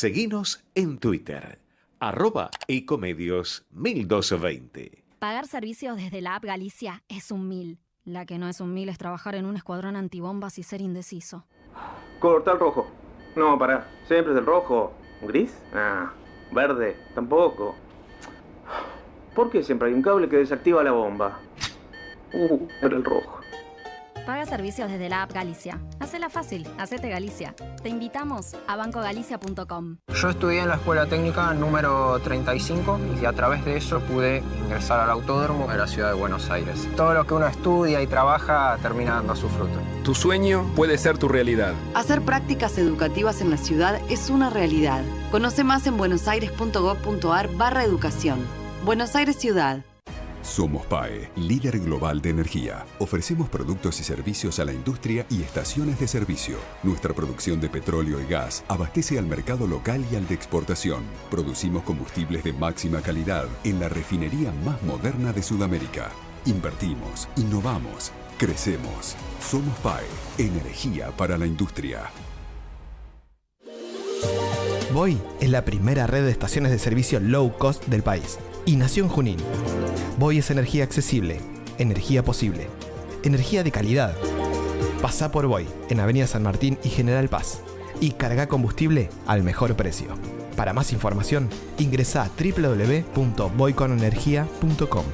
Seguinos en Twitter, @ecomedios1220. Pagar servicios desde la app Galicia es un 1000. La que no es un 1000 es trabajar en un escuadrón antibombas y ser indeciso. Corta el rojo. No, pará. Siempre es el rojo. ¿Gris? Ah. Verde. Tampoco. ¿Por qué siempre hay un cable que desactiva la bomba? Era el rojo. Paga servicios desde la app Galicia. Hacela fácil, hacete Galicia. Te invitamos a bancogalicia.com. Yo estudié en la escuela técnica número 35 y a través de eso pude ingresar al autódromo de la ciudad de Buenos Aires. Todo lo que uno estudia y trabaja termina dando su fruto. Tu sueño puede ser tu realidad. Hacer prácticas educativas en la ciudad es una realidad. Conoce más en buenosaires.gov.ar/educación. Buenos Aires Ciudad. Somos PAE, líder global de energía. Ofrecemos productos y servicios a la industria y estaciones de servicio. Nuestra producción de petróleo y gas abastece al mercado local y al de exportación. Producimos combustibles de máxima calidad en la refinería más moderna de Sudamérica. Invertimos, innovamos, crecemos. Somos PAE, energía para la industria. Voy es la primera red de estaciones de servicio low cost del país y nació en Junín. Voy es energía accesible, energía posible, energía de calidad. Pasá por Voy en Avenida San Martín y General Paz y carga combustible al mejor precio. Para más información, ingresa a www.voyconenergia.com.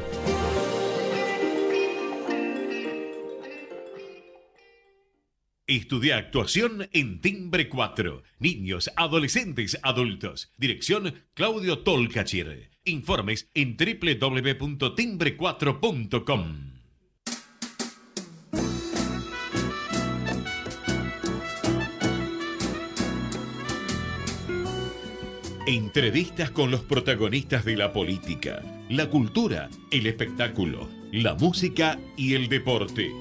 Estudia actuación en Timbre 4. Niños, adolescentes, adultos. Dirección Claudio Tolcachir. Informes en www.timbre4.com. Entrevistas con los protagonistas de la política, la cultura, el espectáculo, la música y el deporte.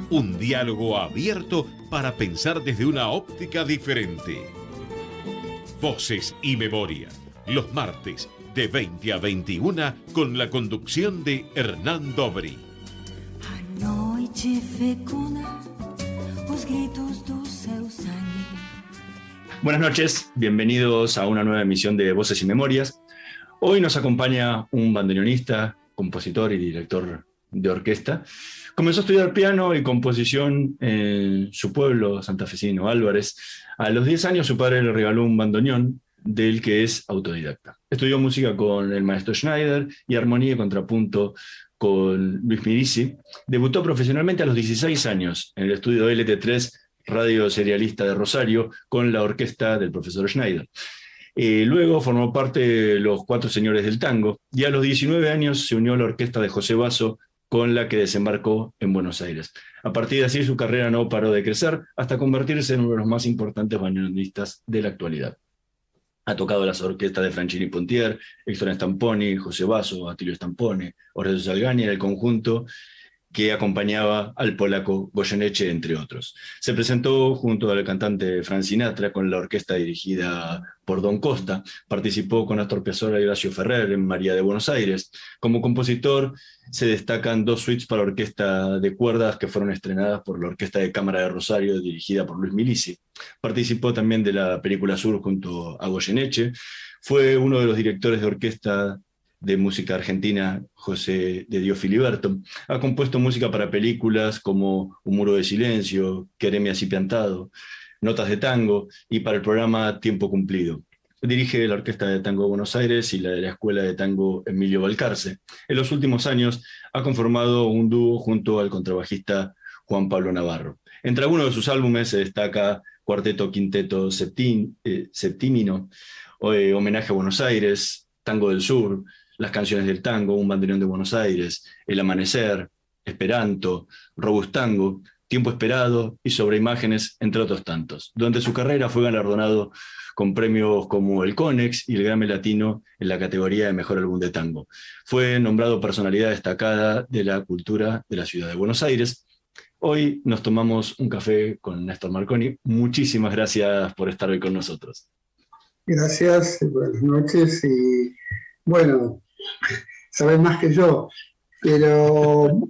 Un diálogo abierto para pensar desde una óptica diferente. Voces y Memoria, los martes de 20 a 21 con la conducción de Hernán Dobri. Buenas noches, bienvenidos a una nueva emisión de Voces y Memorias. Hoy nos acompaña un bandoneonista, compositor y director de orquesta. Comenzó a estudiar piano y composición en su pueblo santafesino, Álvarez. A los 10 años su padre le regaló un bandoneón del que es autodidacta. Estudió música con el maestro Schneider y armonía y contrapunto con Luis Mirisi. Debutó profesionalmente a los 16 años en el estudio LT3, Radio Serialista de Rosario, con la orquesta del profesor Schneider. Luego formó parte de los Cuatro Señores del Tango y a los 19 años se unió a la orquesta de José Basso, con la que desembarcó en Buenos Aires. A partir de así su carrera no paró de crecer hasta convertirse en uno de los más importantes bandoneonistas de la actualidad. Ha tocado las orquestas de Franchini Pontier, Héctor Stamponi, José Basso, Attilio Stampone, Horacio Salgani, en el conjunto que acompañaba al polaco Goyeneche, entre otros. Se presentó junto al cantante Frank Sinatra con la orquesta dirigida por Don Costa. Participó con Astor Piazzolla y Horacio Ferrer en María de Buenos Aires. Como compositor se destacan 2 suites para orquesta de cuerdas que fueron estrenadas por la Orquesta de Cámara de Rosario, dirigida por Luis Milisi. Participó también de la película Sur junto a Goyeneche. Fue uno de los directores de orquesta de música argentina, José de Dios Filiberto. Ha compuesto música para películas como Un muro de silencio, Quereme así piantado, Notas de tango y para el programa Tiempo cumplido. Dirige la Orquesta de Tango de Buenos Aires y la de la Escuela de Tango Emilio Balcarce. En los últimos años ha conformado un dúo junto al contrabajista Juan Pablo Navarro. Entre algunos de sus álbumes se destaca Cuarteto Quinteto Septímino, Homenaje a Buenos Aires, Tango del Sur, Las canciones del tango, Un bandoneón de Buenos Aires, El amanecer, Esperanto, Robustango, Tiempo esperado y Sobre imágenes, entre otros tantos. Durante su carrera fue galardonado con premios como el Conex y el Grammy Latino en la categoría de Mejor Álbum de Tango. Fue nombrado personalidad destacada de la cultura de la ciudad de Buenos Aires. Hoy nos tomamos un café con Néstor Marconi. Muchísimas gracias por estar hoy con nosotros. Gracias, buenas noches y bueno, sabes más que yo, pero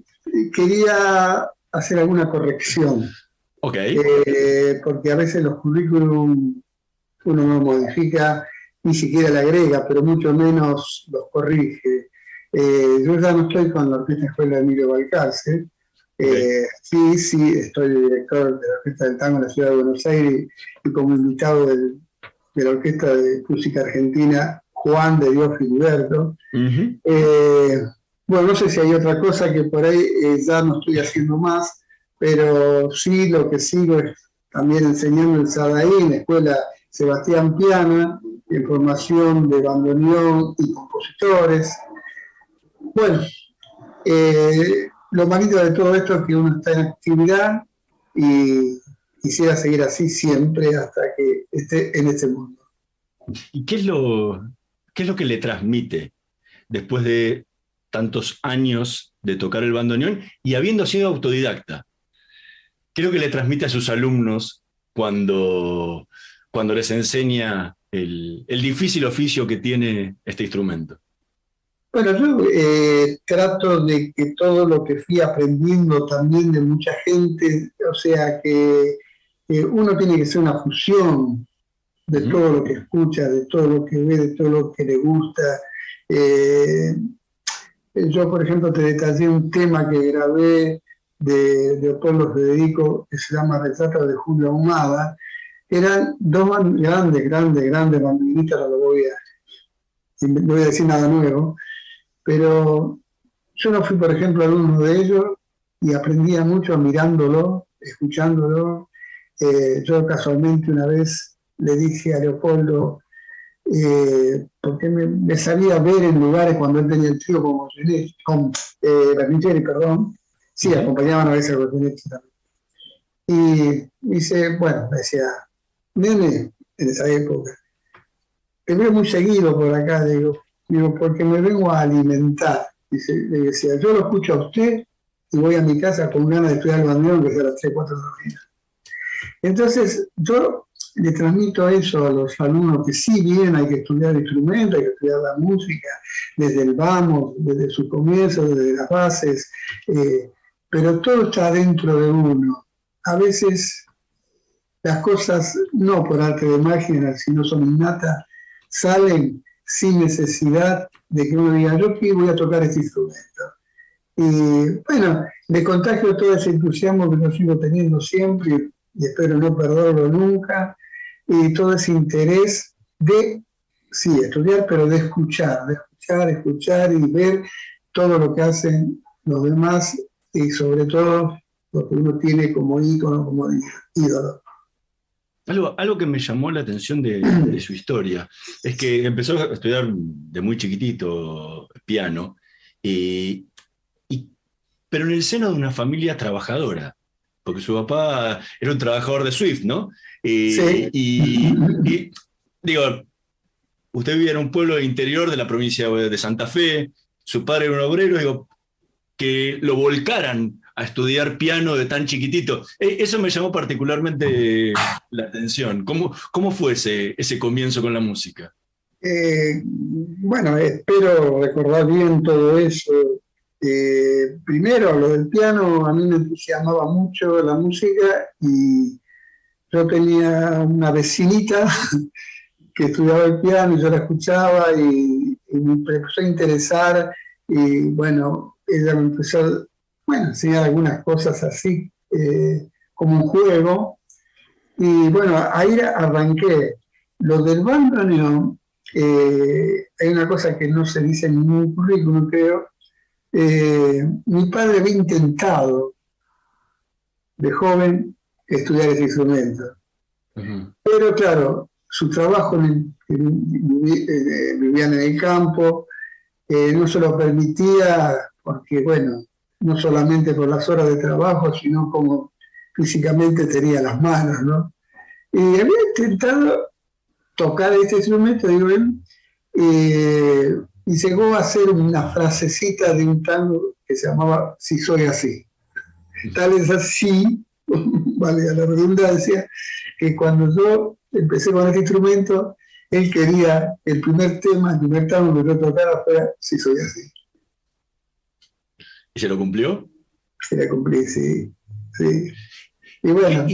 quería hacer alguna corrección. Ok. Porque a veces los currículum uno no modifica, ni siquiera le agrega, pero mucho menos los corrige. Yo ya no estoy con la Orquesta Escuela Emilio Balcarce. Sí, estoy director de la Orquesta del Tango en la Ciudad de Buenos Aires y como invitado de la Orquesta de Música Argentina, Juan de Dios Filiberto. Bueno, no sé si hay otra cosa que por ahí ya no estoy haciendo más, pero sí lo que sigo es también enseñando el Sadaí en la Escuela Sebastián Piana, en formación de bandoneón y compositores. Bueno, lo malito de todo esto es que uno está en actividad y quisiera seguir así siempre hasta que esté en este mundo. ¿Y qué es lo que le transmite después de tantos años de tocar el bandoneón y habiendo sido autodidacta? ¿Qué es lo que le transmite a sus alumnos cuando les enseña el difícil oficio que tiene este instrumento? Bueno, yo trato de que todo lo que fui aprendiendo también de mucha gente, o sea, que uno tiene que ser una fusión de todo lo que escucha, de todo lo que ve, de todo lo que le gusta. Yo, por ejemplo, te detallé un tema que grabé de Leopoldo Federico, que se llama Retrato de Julio Ahumada. Eran dos grandes banderitas, no voy a decir nada nuevo, pero yo no fui, por ejemplo, alumno de ellos y aprendía mucho mirándolo, escuchándolo. Yo casualmente una vez le dije a Leopoldo, porque me sabía ver en lugares cuando él tenía el trío con Bernichelli, perdón. Sí, acompañaban a veces a Bernichelli también. Y dice, bueno, me decía, nene, en esa época, te veo muy seguido por acá, digo, porque me vengo a alimentar. Dice, le decía, yo lo escucho a usted y voy a mi casa con ganas de estudiar el bandoneón, que es a las 3, 4 de la mañana. Entonces, yo le transmito eso a los alumnos que sí bien hay que estudiar instrumentos, hay que estudiar la música, desde el vamos, desde su comienzo, desde las bases, pero todo está dentro de uno. A veces las cosas, no por arte de magia, sino son innatas, salen sin necesidad de que uno diga, yo aquí voy a tocar este instrumento. Y bueno, me contagio todo ese entusiasmo que lo sigo teniendo siempre y espero no perderlo nunca, y todo ese interés de, sí, estudiar, pero de escuchar y ver todo lo que hacen los demás y sobre todo lo que uno tiene como ícono, como ídolo. Algo que me llamó la atención de su historia es que empezó a estudiar de muy chiquitito piano, pero en el seno de una familia trabajadora, porque su papá era un trabajador de Swift, ¿no? Sí. Y digo, usted vivía en un pueblo interior de la provincia de Santa Fe, su padre era un obrero, digo, que lo volcaran a estudiar piano de tan chiquitito. Eso me llamó particularmente la atención. ¿Cómo fue ese comienzo con la música? Bueno, espero recordar bien todo eso. Primero, lo del piano, a mí me entusiasmaba mucho la música y yo tenía una vecinita que estudiaba el piano y yo la escuchaba y me empezó a interesar y bueno, ella me empezó a enseñar algunas cosas así, como un juego. Y bueno, ahí arranqué. Lo del bandoneón, hay una cosa que no se dice en ningún currículum, creo. Mi padre había intentado de joven estudiar ese instrumento. Pero claro, su trabajo, vivían en el campo, no se lo permitía porque, bueno, no solamente por las horas de trabajo, sino como físicamente tenía las manos, ¿no? Y había intentado tocar este instrumento, digo, y llegó a hacer una frasecita de un tango que se llamaba Si soy así. Tal es así, vale la redundancia, que cuando yo empecé con este instrumento, él quería el primer tango que yo tocara fuera Si soy así. ¿Y se lo cumplió? Se lo cumplí, sí. Y bueno,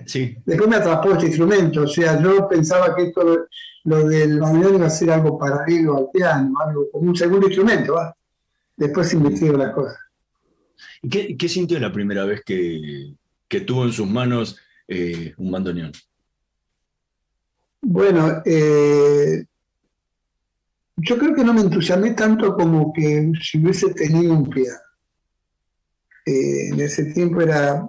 Sí. Después me atrapó este instrumento, o sea, yo pensaba que esto, lo del bandoneón iba a ser algo paralelo al piano, algo como un segundo instrumento, ¿va? Después investigo las cosas. ¿Y qué sintió la primera vez que tuvo en sus manos un bandoneón? Bueno, yo creo que no me entusiasmé tanto como que si hubiese tenido un piano. En ese tiempo era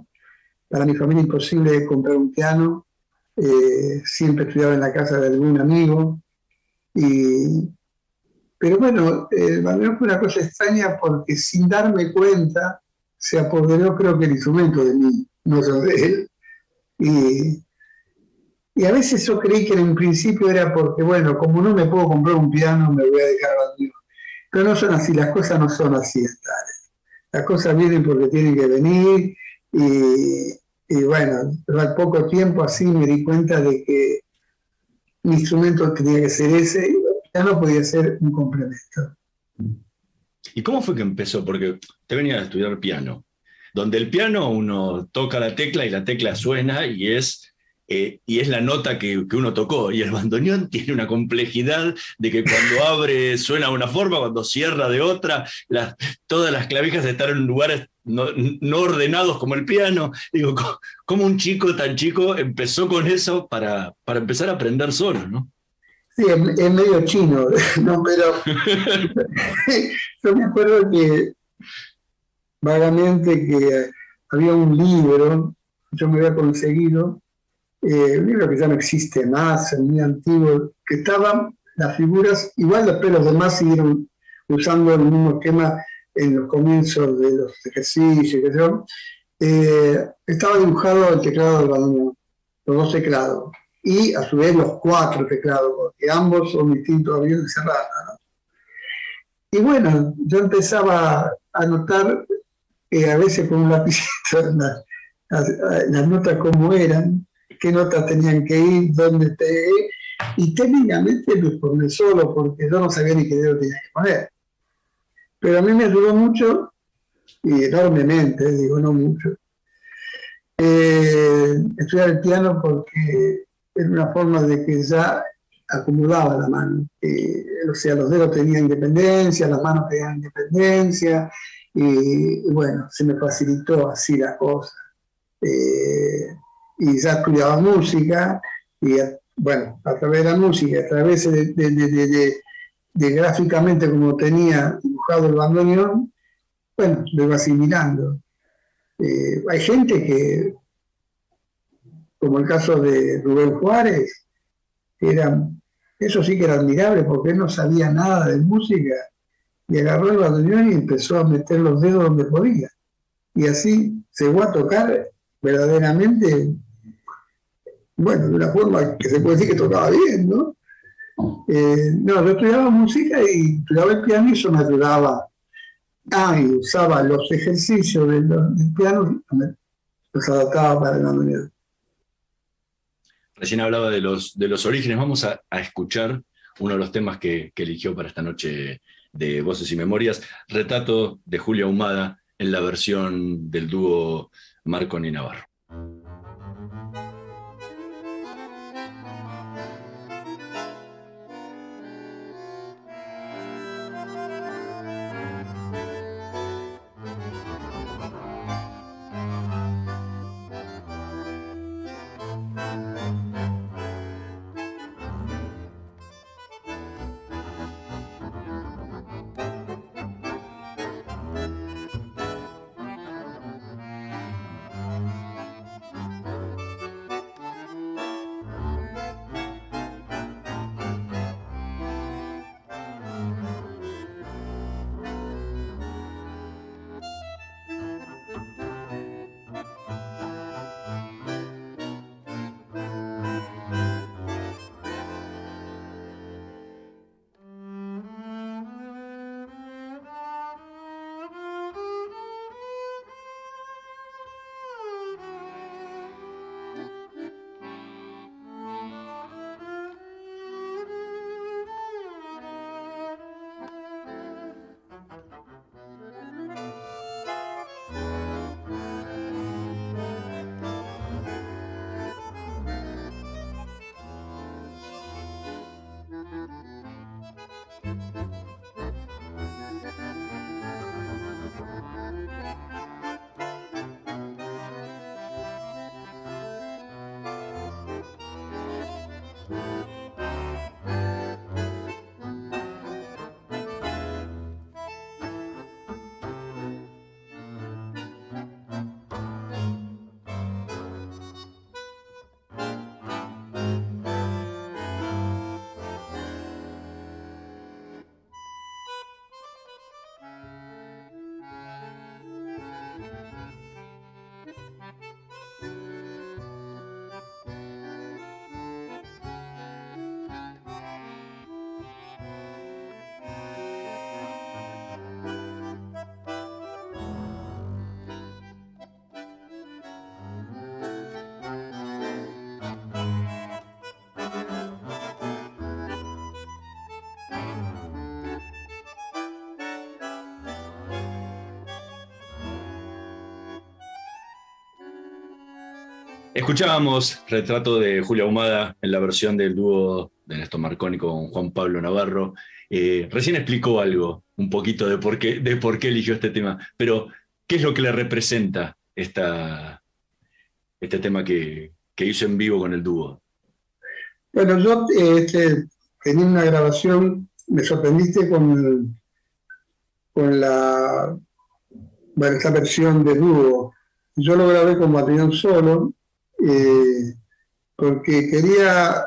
para mi familia imposible comprar un piano. Siempre estudiaba en la casa de algún amigo. Pero bueno, el bandoneón fue una cosa extraña porque sin darme cuenta se apoderó, creo que el instrumento de mí, no yo de él. Y a veces yo creí que en un principio era porque, bueno, como no me puedo comprar un piano, me voy a dejar bandoneón. Pero no son así, las cosas no son así, las cosas vienen porque tienen que venir. Y bueno, pero al poco tiempo así me di cuenta de que mi instrumento tenía que ser ese, y el piano podía ser un complemento. ¿Y cómo fue que empezó? Porque te venía a estudiar piano, donde el piano uno toca la tecla y la tecla suena y es la nota que uno tocó, y el bandoneón tiene una complejidad de que cuando abre suena de una forma, cuando cierra de otra, todas las clavijas están en lugares no ordenados como el piano. Digo, ¿cómo un chico tan chico empezó con eso para empezar a aprender solo, no? Sí, es medio chino, ¿no? Pero yo me acuerdo que vagamente que había un libro, yo me había conseguido, un libro que ya no existe más, es muy antiguo, que estaban las figuras, igual después los demás siguieron usando el mismo esquema en los comienzos de los ejercicios, qué sé yo. Estaba dibujado el teclado del bandoneón, los dos teclados, y a su vez los 4 teclados, porque ambos son distintos aviones cerrados, ¿no? Y bueno, yo empezaba a notar a veces con un lapicito las notas como eran, qué notas tenían que ir, dónde pegué, y técnicamente me formé solo porque yo no sabía ni qué dedo tenía que poner. Pero a mí me ayudó mucho, y enormemente, digo no mucho, estudiar el piano porque era una forma de que ya acomodaba la mano. O sea, los dedos tenían independencia, las manos tenían independencia, y bueno, se me facilitó así la cosa. Y ya estudiaba música, y bueno, a través de la música, a través de gráficamente como tenía dibujado el bandoneón, bueno, lo iba asimilando. Hay gente que, como el caso de Rubén Juárez, eso sí que era admirable porque él no sabía nada de música y agarró el bandoneón y empezó a meter los dedos donde podía. Y así se llegó a tocar verdaderamente, bueno, de una forma que se puede decir que tocaba bien, ¿no? No, yo estudiaba música y estudiaba el piano y eso me ayudaba. Y usaba los ejercicios del piano, los adaptaba para el bandoneón. Recién hablaba de los orígenes. Vamos a escuchar uno de los temas que eligió para esta noche de Voces y Memorias, Retrato de Julia Ahumada, en la versión del dúo Marconi Navarro. Escuchábamos Retrato de Julia Ahumada en la versión del dúo de Néstor Marconi con Juan Pablo Navarro. Recién explicó algo, un poquito de por qué eligió este tema, pero ¿qué es lo que le representa este tema que hizo en vivo con el dúo? Bueno, yo tenía una grabación, me sorprendiste con esta versión de dúo. Yo lo grabé con batería solo, porque quería,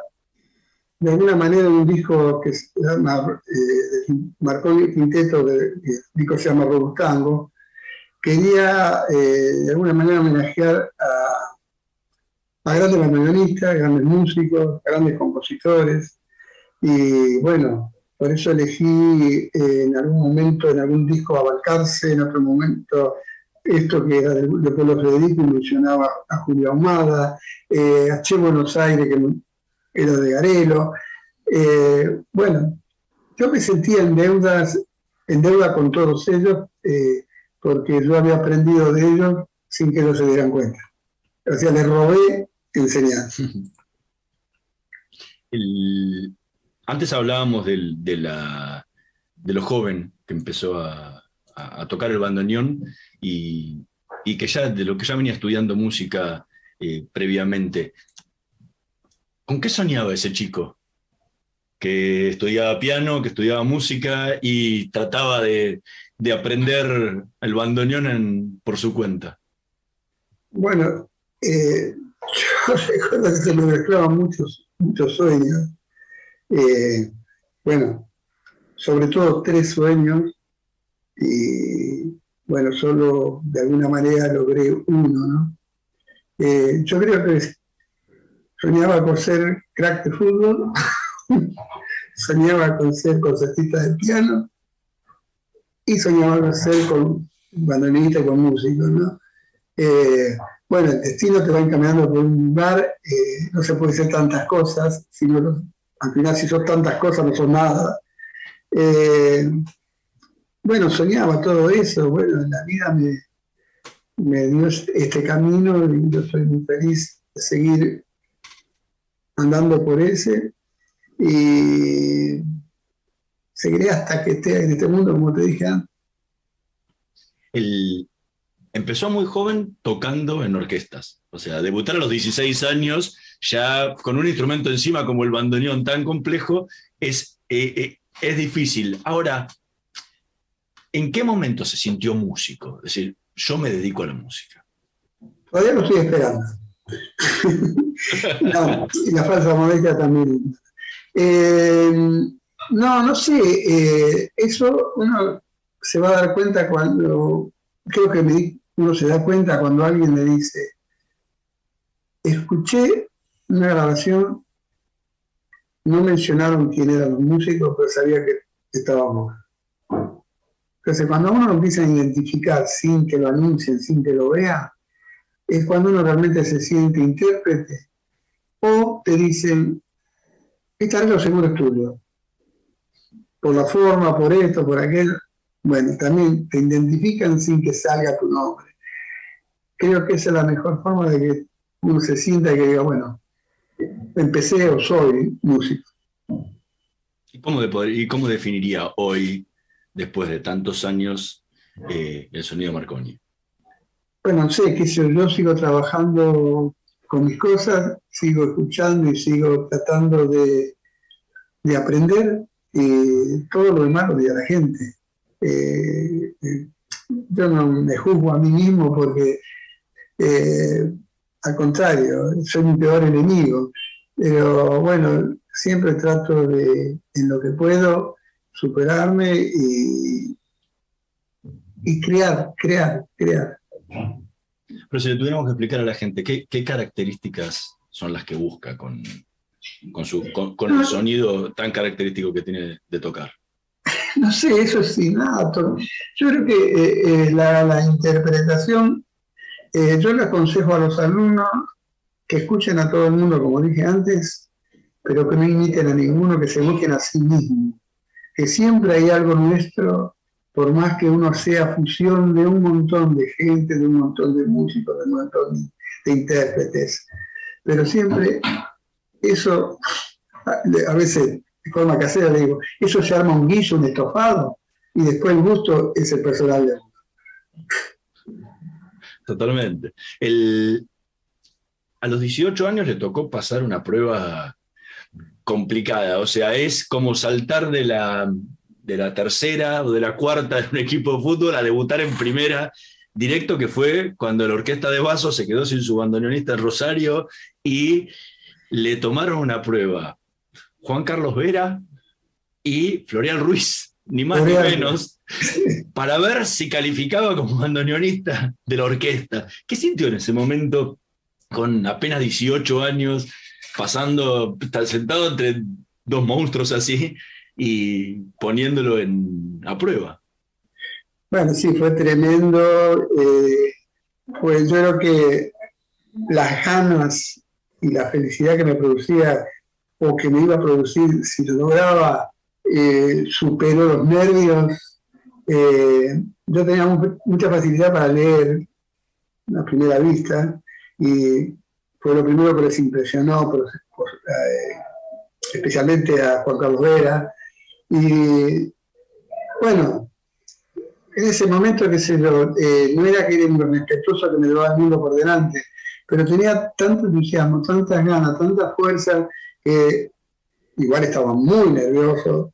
de alguna manera, un disco que se llama Marconi Quinteto, el disco se llama Robustango. Quería, de alguna manera, homenajear a grandes bandoneonistas, grandes músicos, grandes compositores. Y bueno, por eso elegí en algún momento, en algún disco, a Balcarce, en otro momento esto que era de Polo Federico, y mencionaba a Julia Ahumada, a Che Buenos Aires, que era de Garelo. Bueno, yo me sentía en deuda con todos ellos, porque yo había aprendido de ellos sin que ellos se dieran cuenta. O sea, les robé enseñanza. Antes hablábamos de lo joven que empezó a tocar el bandoneón y que ya de lo que ya venía estudiando música previamente. ¿Con qué soñaba ese chico? Que estudiaba piano, que estudiaba música y trataba de aprender el bandoneón por su cuenta. Bueno, yo recuerdo que se me mezclaban muchos sueños. Bueno, sobre todo 3 sueños, y bueno, solo de alguna manera logré uno, ¿no? Yo creo que soñaba con ser crack de fútbol, soñaba con ser concertista de piano y soñaba con ser bandoneonista y con músicos, ¿no? Bueno, el destino te va encaminando por un lugar, no se puede ser tantas cosas, al final si son tantas cosas no son nada. Bueno, soñaba todo eso, bueno, la vida me dio este camino y yo soy muy feliz de seguir andando por ese, y seguiré hasta que esté en este mundo, como te dije antes. Empezó muy joven tocando en orquestas, o sea, debutar a los 16 años, ya con un instrumento encima como el bandoneón tan complejo, es difícil. Ahora, ¿en qué momento se sintió músico? Es decir, yo me dedico a la música. Todavía lo estoy esperando. No, y la falsa modestia también. No sé, eso uno se va a dar cuenta cuando, creo que uno se da cuenta cuando alguien le dice, escuché una grabación, no mencionaron quién eran los músicos, pero sabía que estábamos. Entonces, cuando uno lo empieza a identificar sin que lo anuncien, sin que lo vea, es cuando uno realmente se siente intérprete, o te dicen, esta vez lo seguro es tuyo, por la forma, por esto, por aquello. Bueno, también te identifican sin que salga tu nombre. Creo que esa es la mejor forma de que uno se sienta y que diga, bueno, empecé o soy músico. ¿Y cómo definiría hoy, después de tantos años, el sonido Marconi? Bueno, no sé, qué sé yo sigo trabajando con mis cosas, sigo escuchando y sigo tratando de aprender, y todo lo demás lo diga la gente. Yo no me juzgo a mí mismo porque, al contrario, soy mi peor enemigo. Pero bueno, siempre trato de, en lo que puedo, superarme y crear. Pero si le tuviéramos que explicar a la gente, ¿qué características son las que busca con el sonido tan característico que tiene de tocar? No sé, eso es innato. Yo creo que la interpretación, yo le aconsejo a los alumnos que escuchen a todo el mundo, como dije antes, pero que no imiten a ninguno, que se busquen a sí mismos. Que siempre hay algo nuestro, por más que uno sea fusión de un montón de gente, de un montón de músicos, de un montón de intérpretes. Pero siempre eso, a veces de forma casera le digo, eso se arma un guiso, un estofado, y después el gusto es el personal de uno. Totalmente. A los 18 años le tocó pasar una prueba complicada, o sea, es como saltar de la tercera o de la cuarta de un equipo de fútbol a debutar en primera directo, que fue cuando la Orquesta de Vaso se quedó sin su bandoneonista en Rosario y le tomaron una prueba Juan Carlos Vera y Florian Ruiz, ni más ni menos, para ver si calificaba como bandoneonista de la orquesta. ¿Qué sintió en ese momento, con apenas 18 años, sentado entre dos monstruos así y poniéndolo a prueba? Bueno, sí, fue tremendo. Pues yo creo que las ganas y la felicidad que me producía o que me iba a producir si lo lograba, superó los nervios. Yo tenía mucha facilidad para leer a primera vista, y fue lo primero que les impresionó, especialmente a Juan Carlos Vera. Y bueno, en ese momento, qué sé yo, no era que era un respetuoso que me llevaba el mundo por delante, pero tenía tanto entusiasmo, tantas ganas, tanta fuerza, que igual estaba muy nervioso,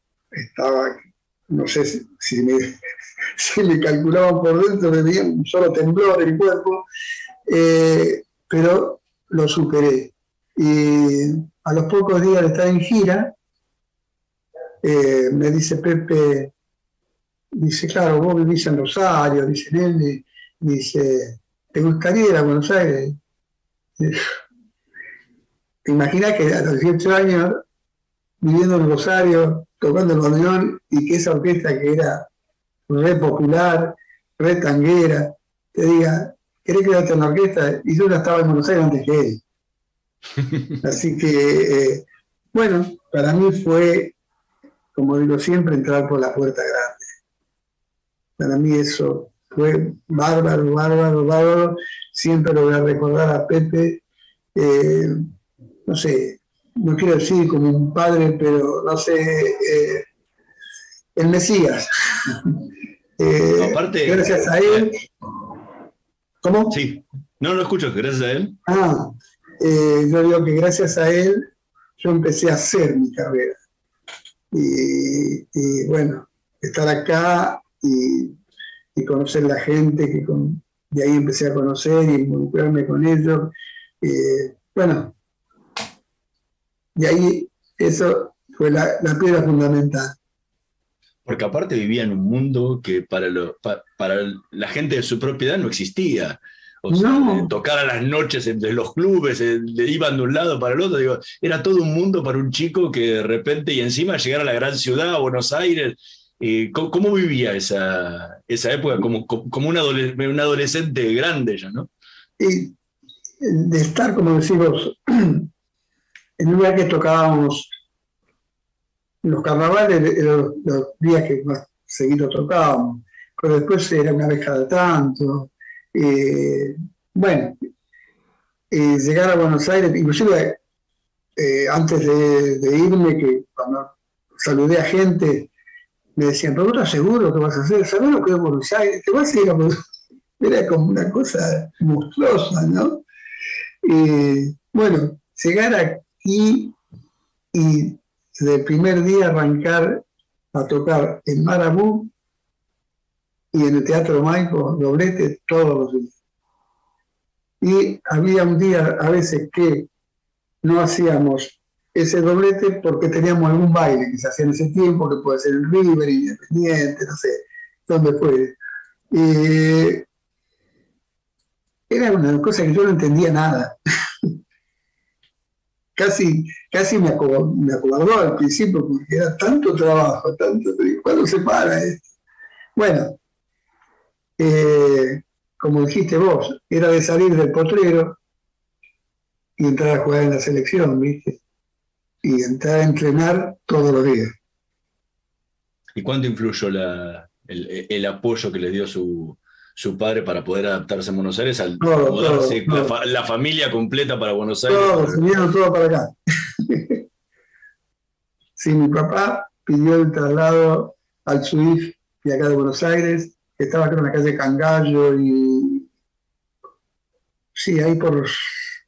no sé si me calculaban por dentro, me veía un solo temblor en el cuerpo, pero lo superé. Y a los pocos días de estar en gira, me dice Pepe, dice, claro, vos vivís en Rosario, dice Nelly, dice, ¿te gustaría ir a Buenos Aires? ¿Te imaginas que a los 18 años, viviendo en Rosario, tocando el bandoneón, y que esa orquesta que era re popular, re tanguera, te diga, ¿querés quedarte en la orquesta? Y yo ya estaba en Buenos Aires antes que él. Así que, bueno, para mí fue, como digo siempre, entrar por la puerta grande. Para mí eso fue bárbaro. Siempre lo voy a recordar a Pepe, no sé, no quiero decir como un padre, pero no sé, el Mesías. Aparte, gracias a él. ¿Cómo? Sí, no lo escucho, gracias a él. Yo digo que gracias a él yo empecé a hacer mi carrera. Y bueno, estar acá y conocer la gente, de ahí empecé a conocer y involucrarme con ellos. Bueno, de ahí eso fue la piedra fundamental. Porque aparte vivía en un mundo que para la gente de su propiedad no existía. O sea, tocar a las noches entre los clubes, iban de un lado para el otro. Digo, era todo un mundo para un chico que de repente, y encima llegar a la gran ciudad, a Buenos Aires. ¿Cómo vivía esa época como un adolescente grande ya, no? Y de estar, como decimos, en un lugar que tocábamos los carnavales, los días que más seguido tocábamos, pero después era una vez cada tanto. Bueno, llegar a Buenos Aires, inclusive antes de irme, que cuando saludé a gente, me decían, pero vos estás seguro que vas a hacer, ¿sabés lo que es Buenos Aires? Te vas a ir a Buenos Aires. Era como una cosa monstruosa, ¿no? Bueno, llegar aquí y del primer día arrancar a tocar en Marabú y en el Teatro Maipo, doblete todos los días. Y había un día a veces que no hacíamos ese doblete porque teníamos algún baile que se hacía en ese tiempo, que puede ser el River, Independiente, no sé, dónde fue. Era una cosa que yo no entendía nada. Casi me acobardó al principio porque era tanto trabajo, ¿cuándo se para esto? Bueno, como dijiste vos, era de salir del potrero y entrar a jugar en la selección, ¿viste? Y entrar a entrenar todos los días. ¿Y cuánto influyó el apoyo que le dio su padre para poder adaptarse a Buenos Aires al mudarse la familia completa para Buenos Aires? Se vinieron todos para acá. Sí, mi papá pidió el traslado al SUIF de acá de Buenos Aires, que estaba acá en la calle Cangallo y... Sí, ahí por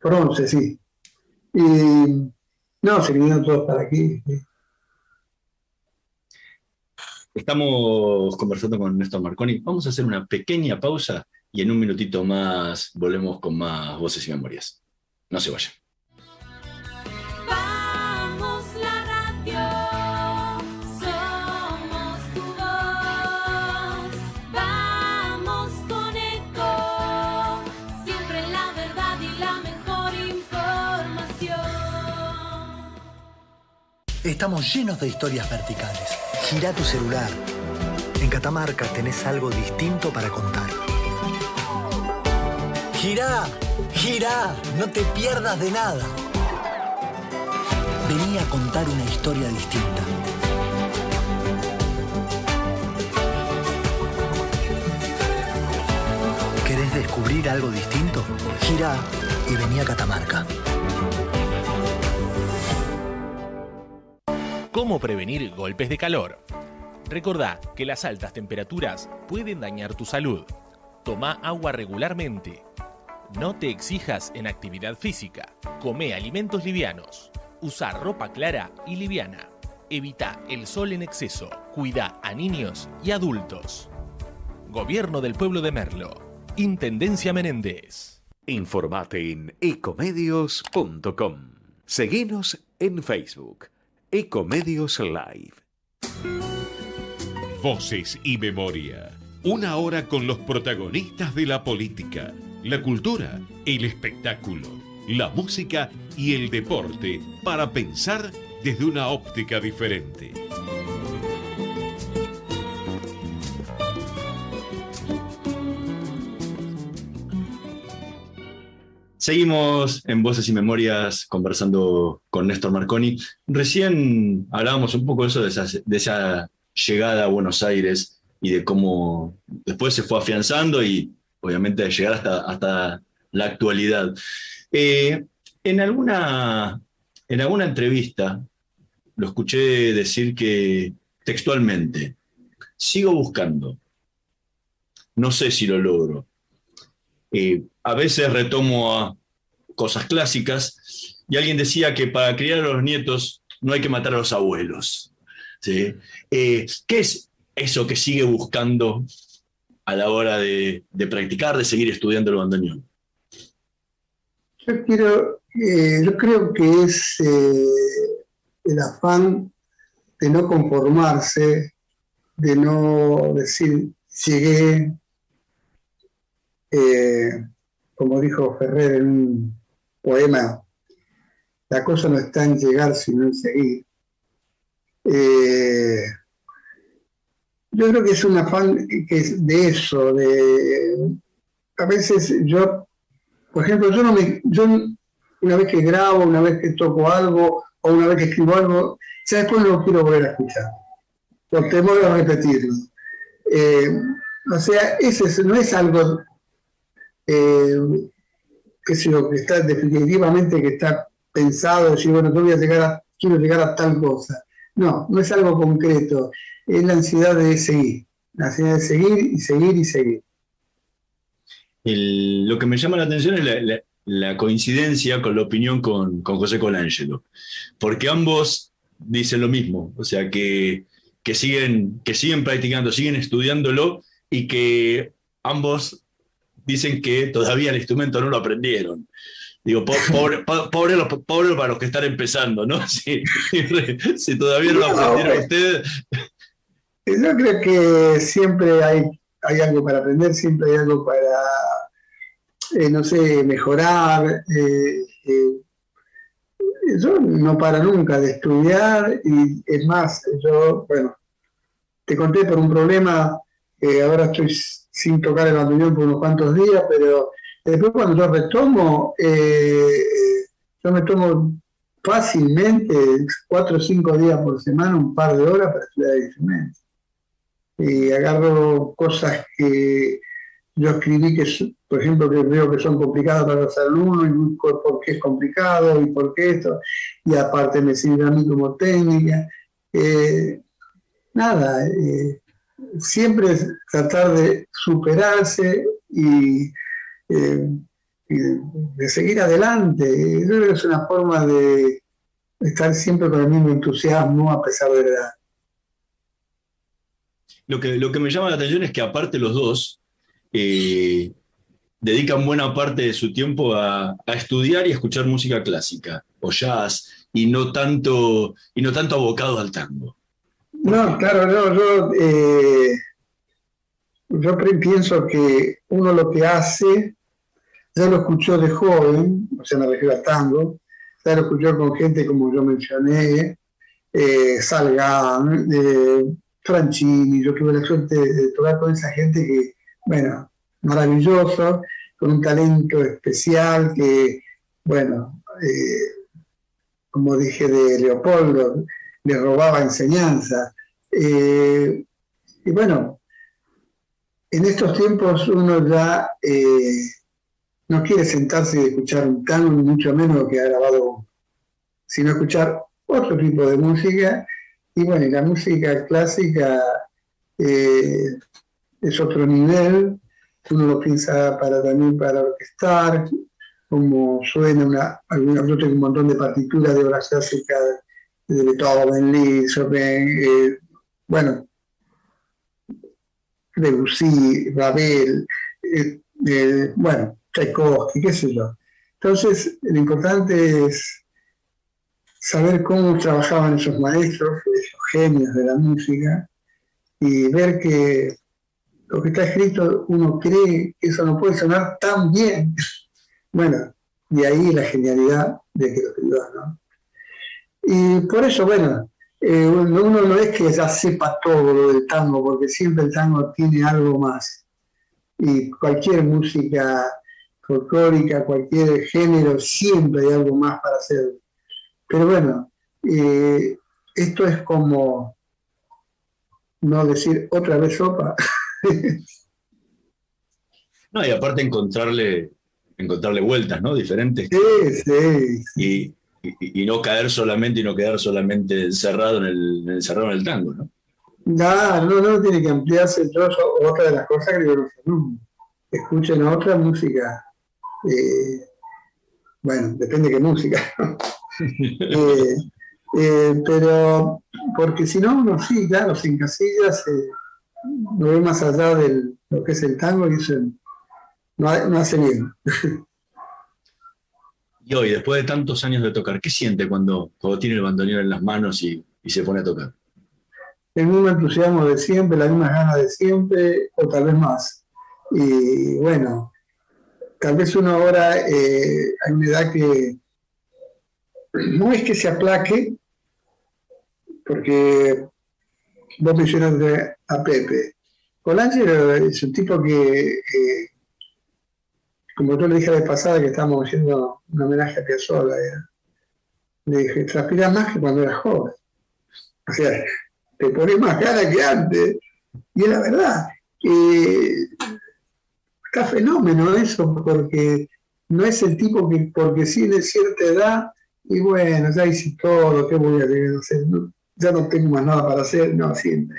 11, sí. Y... No, se vinieron todos para aquí. Estamos conversando con Néstor Marconi. Vamos a hacer una pequeña pausa y en un minutito más volvemos con más Voces y Memorias. No se vayan. Vamos la radio, somos tu voz. Vamos con Eco, siempre la verdad y la mejor información. Estamos llenos de historias verticales. Gira tu celular. En Catamarca tenés algo distinto para contar. Girá, girá, no te pierdas de nada. Vení a contar una historia distinta. ¿Querés descubrir algo distinto? Girá y vení a Catamarca. ¿Cómo prevenir golpes de calor? Recordá que las altas temperaturas pueden dañar tu salud. Toma agua regularmente. No te exijas en actividad física. Come alimentos livianos. Usa ropa clara y liviana. Evita el sol en exceso. Cuida a niños y adultos. Gobierno del Pueblo de Merlo. Intendencia Menéndez. Informate en ecomedios.com. Seguinos en Facebook. Ecomedios Live. Voces y Memoria. Una hora con los protagonistas de la política, la cultura, el espectáculo, la música y el deporte para pensar desde una óptica diferente. Seguimos en Voces y Memorias conversando con Néstor Marconi. Recién hablábamos un poco de eso, de esa llegada a Buenos Aires y de cómo después se fue afianzando y obviamente de llegar hasta la actualidad. En alguna entrevista lo escuché decir que textualmente, sigo buscando, no sé si lo logro. A veces retomo a cosas clásicas y alguien decía que para criar a los nietos no hay que matar a los abuelos. ¿Sí? ¿Qué es eso que sigue buscando a la hora de practicar, de seguir estudiando el bandoneón? Yo creo que es el afán de no conformarse, de no decir llegué, como dijo Ferrer en un poema, la cosa no está en llegar sino en seguir. Yo creo que es un afán que es de eso, a veces yo, por ejemplo, yo una vez que grabo, una vez que toco algo, o una vez que escribo algo, ya después no lo quiero volver a escuchar, por temor a repetirlo. O sea, no es algo que está definitivamente que está pensado, decir, bueno, yo quiero llegar a tal cosa. No es algo concreto, es la ansiedad de seguir, y seguir y seguir. Lo que me llama la atención es la coincidencia con la opinión con José Colangelo, porque ambos dicen lo mismo, o sea, que siguen practicando, siguen estudiándolo, y que ambos dicen que todavía el instrumento no lo aprendieron. Digo, pobre para los que están empezando, ¿no? Si todavía no lo aprendieron ustedes. Yo creo que siempre hay algo para aprender, siempre hay algo para, no sé, mejorar. Yo no paro nunca de estudiar, y es más, yo, bueno, te conté por un problema, ahora estoy sin tocar el bandoneón por unos cuantos días, pero después cuando yo retomo, yo me tomo fácilmente 4 o 5 días por semana, un par de horas para estudiar el instrumento. Y agarro cosas que yo escribí, por ejemplo, que veo que son complicadas para los alumnos, y busco por qué es complicado y por qué esto, y aparte me sirve a mí como técnica. Siempre es tratar de superarse y de seguir adelante. Yo creo que es una forma de estar siempre con el mismo entusiasmo a pesar de la edad. Lo que me llama la atención es que aparte los dos dedican buena parte de su tiempo a estudiar y a escuchar música clásica o jazz, y no tanto abocados al tango. No, claro, yo pienso que uno lo que hace, ya lo escuchó de joven, o sea, me refiero al tango, ya lo escuchó con gente como yo mencioné, Salgán, Franchini. Yo tuve la suerte de tocar con esa gente que, bueno, maravilloso, con un talento especial que, bueno, como dije de Leopoldo, le robaba enseñanza. Y bueno, en estos tiempos uno ya no quiere sentarse y escuchar un tango, ni mucho menos lo que ha grabado, sino escuchar otro tipo de música. Y bueno, y la música clásica es otro nivel. Uno lo piensa también para orquestar, como suena yo tengo un montón de partituras de obras clásicas de Beethoven, Liszt, Chopin, bueno, Debussy, Ravel, bueno, Tchaikovsky, qué sé yo. Entonces, lo importante es saber cómo trabajaban esos maestros, esos genios de la música, y ver que lo que está escrito, uno cree que eso no puede sonar tan bien. Bueno, de ahí la genialidad de que lo escribió, ¿no? Y por eso, bueno, uno no es que ya sepa todo lo del tango, porque siempre el tango tiene algo más. Y cualquier música folclórica, cualquier género, siempre hay algo más para hacer. Pero bueno, esto es como no decir otra vez sopa. No, y aparte encontrarle vueltas, ¿no? Diferentes. Sí. Y no quedar solamente encerrado en el tango, ¿no? No, tiene que ampliarse. Otra de las cosas que digo a los alumnos, escuchen otra música. Bueno, depende de qué música. Pero, porque si no, uno sí, claro, se encasilla, no ve más allá de lo que es el tango, y eso no hace bien. Y hoy, después de tantos años de tocar, ¿qué siente cuando tiene el bandoneón en las manos y se pone a tocar? El mismo entusiasmo de siempre, las mismas ganas de siempre, o tal vez más. Y bueno, tal vez uno ahora, hay una edad que no es que se aplaque, porque vos mencionaste a Pepe. Colangelo es un tipo que, como yo le dije la vez pasada que estábamos haciendo un homenaje a Piazzolla, le dije, transpira más que cuando eras joven. O sea, te pones más cara que antes. Y es la verdad. Está fenómeno eso, porque no es el tipo que, porque sí de cierta edad, y bueno, ya hice todo, ¿qué voy a hacer? Ya no tengo más nada para hacer, no, siempre.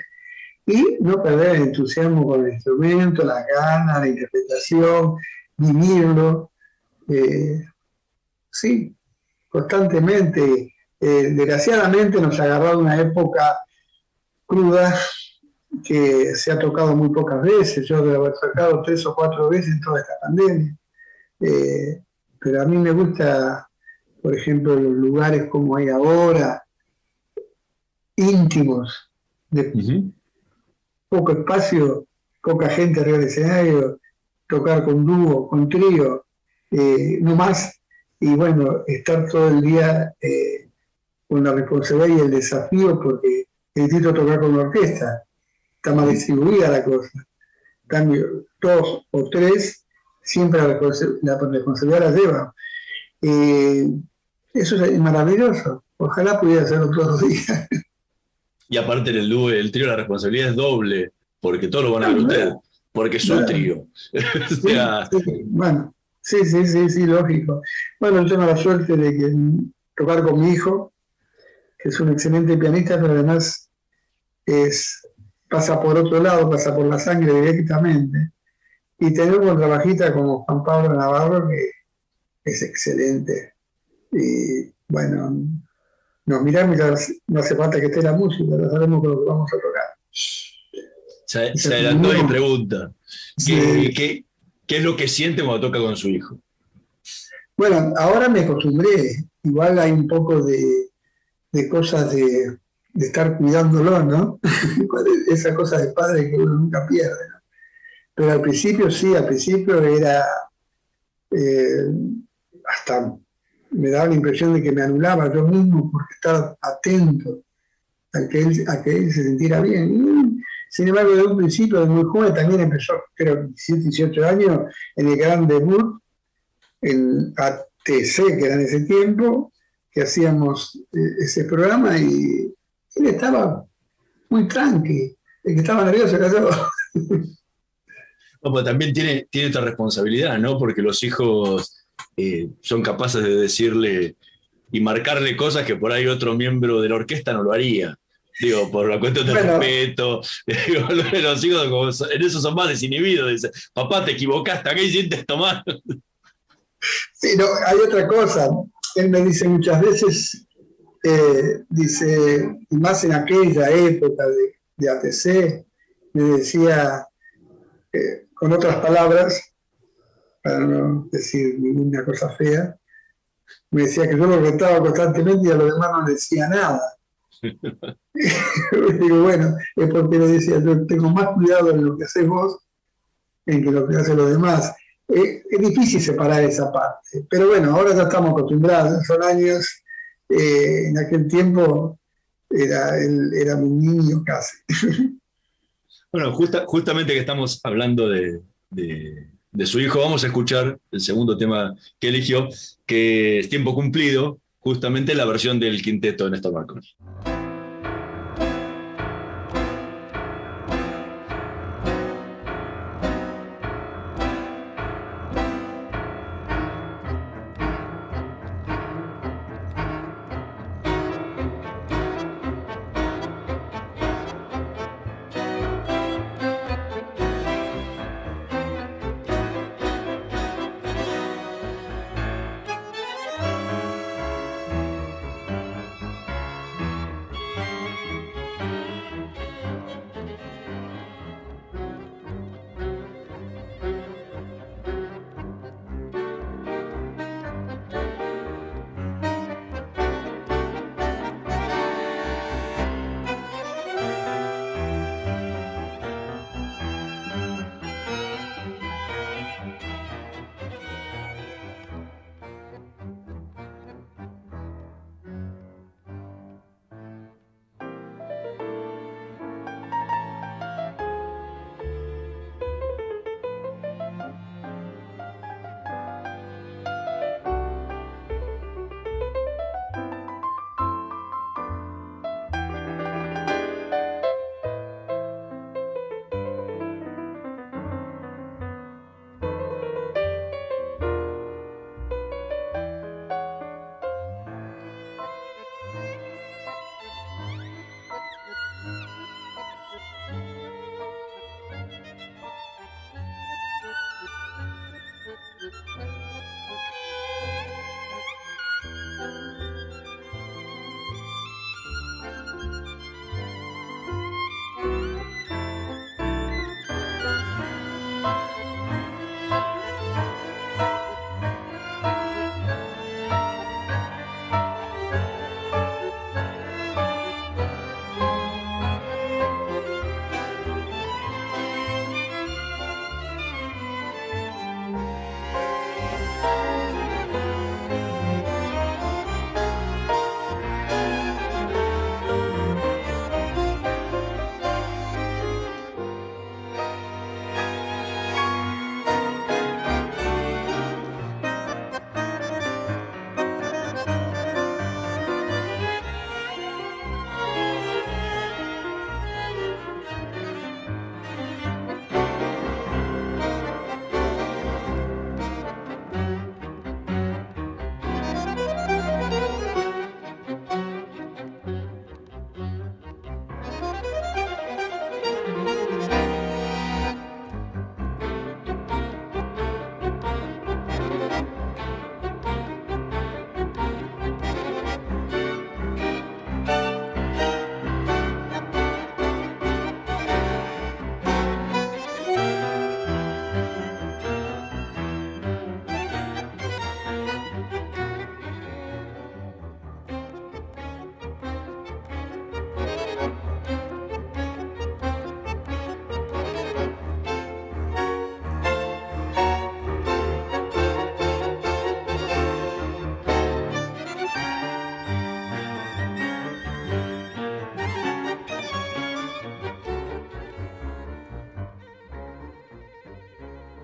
Y no perder el entusiasmo con el instrumento, las ganas, la interpretación, vivirlo. Sí, constantemente. Desgraciadamente nos agarró una época cruda que se ha tocado muy pocas veces. Yo debo haber tocado 3 o 4 veces en toda esta pandemia. Pero a mí me gusta, por ejemplo, los lugares como hay ahora, íntimos, de poco espacio, poca gente arriba del escenario, tocar con dúo, con trío, no más. Y bueno, estar todo el día con la responsabilidad y el desafío, porque necesito tocar con una orquesta. Está más distribuida la cosa. En cambio, 2 o 3, siempre la responsabilidad la lleva. Eso es maravilloso. Ojalá pudiera hacerlo todos los días. Y aparte en el dúo y el trío la responsabilidad es doble, porque todos lo van a ver usted, porque es su trío. O sea, Bueno, sí, lógico. Bueno, yo tengo la suerte de tocar con mi hijo, que es un excelente pianista, pero además pasa por otro lado, pasa por la sangre directamente. Y tener un contrabajista como Juan Pablo Navarro, que es excelente. Y bueno, nos miramos y no hace falta que esté la música, ya sabemos con lo que vamos a tocar. se adelantó mi pregunta. ¿Qué es lo que siente cuando toca con su hijo? Bueno, ahora me acostumbré. Igual hay un poco de cosas de estar cuidándolo, ¿no? Esa cosa de padre que uno nunca pierde, ¿no? Pero al principio sí, era hasta me daba la impresión de que me anulaba yo mismo por estar atento a que él se sintiera bien. Y, sin embargo, desde un principio, desde muy joven, también empezó, creo, 17, 18 años, en el gran debut, en ATC, que era en ese tiempo, que hacíamos ese programa, y él estaba muy tranqui. El que estaba nervioso era yo. No, pues también tiene otra responsabilidad, ¿no? Porque los hijos son capaces de decirle y marcarle cosas que por ahí otro miembro de la orquesta no lo haría. Digo, por la cuestión del respeto. Digo, los hijos en eso son más desinhibidos. Dice, papá, te equivocaste, ¿qué hiciste esto mal? Sí, no, hay otra cosa. Él me dice muchas veces, dice, y más en aquella época de ATC, me decía, con otras palabras, para no decir ninguna cosa fea, me decía que yo lo retaba constantemente y a los demás no le decía nada. Digo, bueno, es porque le decía, yo tengo más cuidado en lo que haces vos en que lo que hacen los demás. Es difícil separar esa parte, pero bueno, ahora ya estamos acostumbrados, son años, en aquel tiempo era un niño casi. Bueno, justamente que estamos hablando de su hijo, vamos a escuchar el segundo tema que eligió, que es Tiempo Cumplido, justamente la versión del quinteto de Néstor Marconi.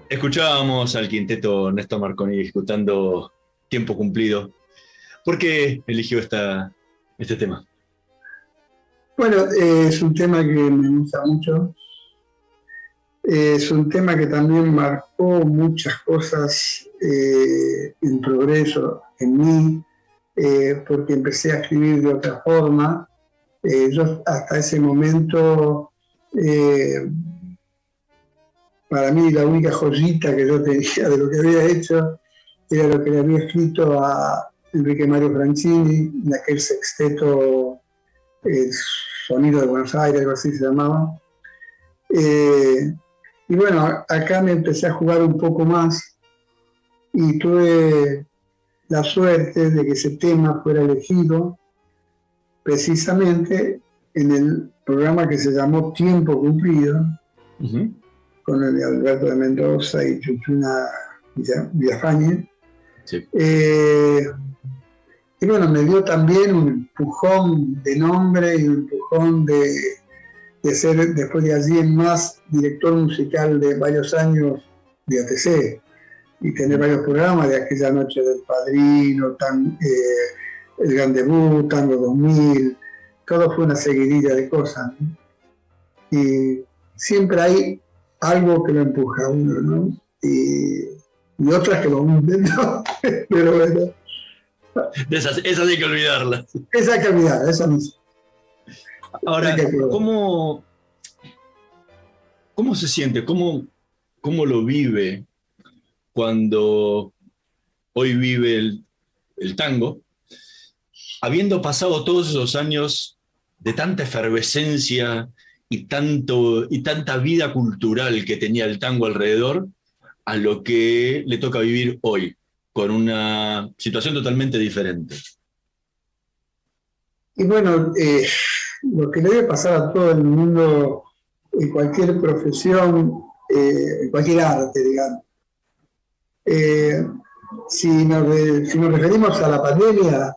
Escuchábamos al quinteto Néstor Marconi disfrutando Tiempo Cumplido. ¿Por qué eligió este tema? Bueno, es un tema que me gusta mucho. Es un tema que también marcó muchas cosas en progreso en mí, porque empecé a escribir de otra forma. Yo hasta ese momento, para mí la única joyita que yo tenía de lo que había hecho era lo que le había escrito a Enrique Mario Francini, en aquel sexteto Sonido de Buenos Aires, algo así se llamaba. Y bueno, acá me empecé a jugar un poco más y tuve la suerte de que ese tema fuera elegido precisamente en el programa que se llamó Tiempo Cumplido, con el de Alberto de Mendoza y Chuchuna Villafañe. Sí. Y bueno, me dio también un empujón de nombre y un empujón de ser después de allí en más director musical de varios años de ATC y tener varios programas de Aquella Noche del Padrino, El Gran Debut, Tango 2000, todo fue una seguidilla de cosas, ¿no? Y siempre hay algo que lo empuja a uno, ¿no? Y otras que lo hunden, ¿no? Pero bueno. Esas hay que olvidarlas. Esa hay que olvidar, esa misma. Ahora, ¿cómo se siente? ¿Cómo lo vive cuando hoy vive el tango? Habiendo pasado todos esos años de tanta efervescencia y tanta vida cultural que tenía el tango alrededor, a lo que le toca vivir hoy, con una situación totalmente diferente. Y bueno, lo que le debe pasar a todo el mundo, en cualquier profesión, en cualquier arte, digamos. Si nos referimos a la pandemia,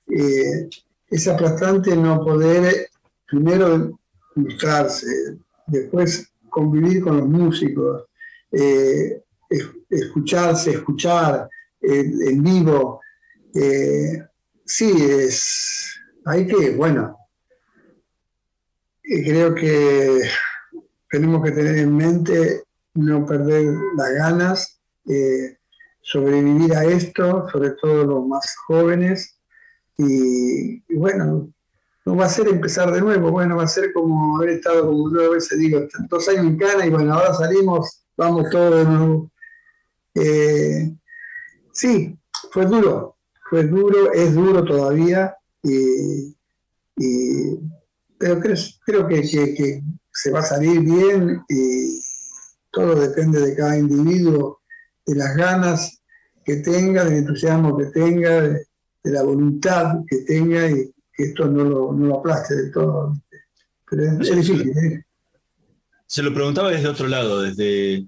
es aplastante no poder, primero, mostrarse, después convivir con los músicos, escuchar en vivo. Sí, hay que, bueno, creo que tenemos que tener en mente no perder las ganas, sobrevivir a esto, sobre todo los más jóvenes, y bueno, no va a ser empezar de nuevo, bueno, va a ser como haber estado, como yo a veces digo, 2 años en cana y bueno, ahora salimos, vamos todos de nuevo. Sí, fue duro, es duro todavía, pero creo que se va a salir bien y todo depende de cada individuo, de las ganas que tenga, del entusiasmo que tenga, de la voluntad que tenga y que esto no lo aplaste del todo. Pero es difícil, ¿eh? Se lo preguntaba desde otro lado, desde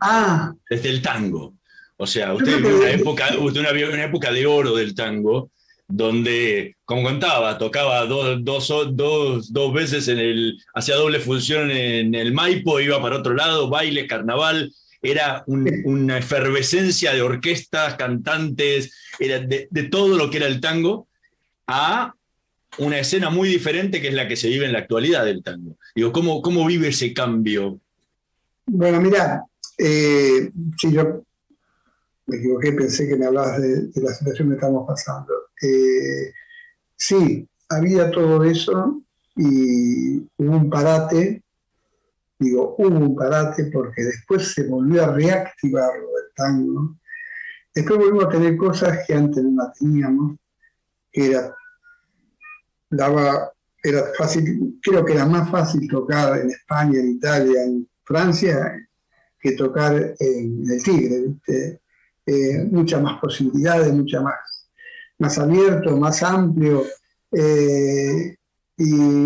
el tango. O sea, usted vio una época de oro del tango, donde, como contaba, tocaba dos veces hacía doble función en el Maipo, iba para otro lado, baile, carnaval, era una efervescencia de orquestas, cantantes, era de todo lo que era el tango, a una escena muy diferente que es la que se vive en la actualidad del tango. Digo, ¿cómo vive ese cambio? Bueno, mirá, si yo me equivoqué, pensé que me hablabas de la situación que estamos pasando. Sí, había todo eso y hubo un parate, porque después se volvió a reactivar lo del tango. Después volvimos a tener cosas que antes no las teníamos, que era fácil, creo que era más fácil tocar en España, en Italia, en Francia, que tocar en el Tigre, ¿viste? Muchas más posibilidades, más abierto, más amplio. Y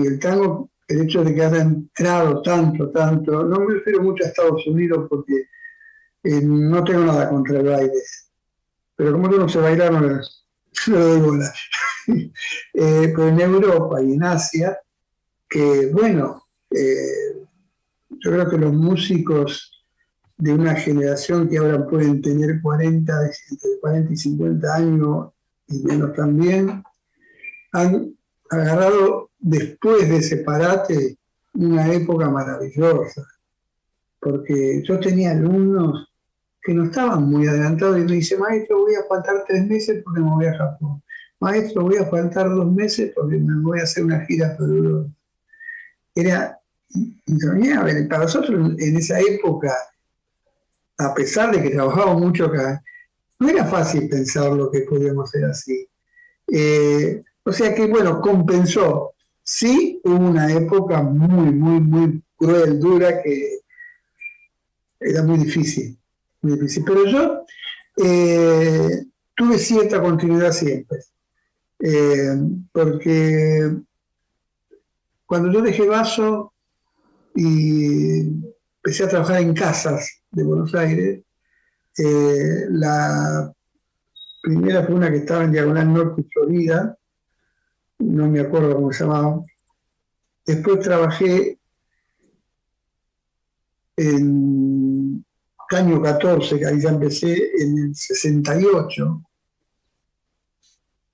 el tango, el hecho de que haya entrado tanto, no me refiero mucho a Estados Unidos porque no tengo nada contra el baile, pero como yo no sé bailar, no le doy bola. Pero en Europa y en Asia, que bueno, yo creo que los músicos de una generación que ahora pueden tener entre 40 y 50 años y menos también, han agarrado después de ese parate una época maravillosa, porque yo tenía alumnos que no estaban muy adelantados y me dice, maestro, voy a faltar 3 meses porque me voy a Japón. Maestro, voy a faltar 2 meses porque me voy a hacer una gira por Europa. Era entrañable. Para nosotros en esa época, a pesar de que trabajábamos mucho acá, no era fácil pensar lo que podíamos hacer así. O sea que, bueno, compensó. Sí, hubo una época muy, muy, muy cruel, dura, que era muy difícil. Muy difícil. Pero yo tuve cierta continuidad siempre. Porque cuando yo dejé Vaso y empecé a trabajar en casas de Buenos Aires, la primera fue una que estaba en Diagonal Norte, Florida, no me acuerdo cómo se llamaba. Después trabajé en Caño 14, que ahí ya empecé en el 68.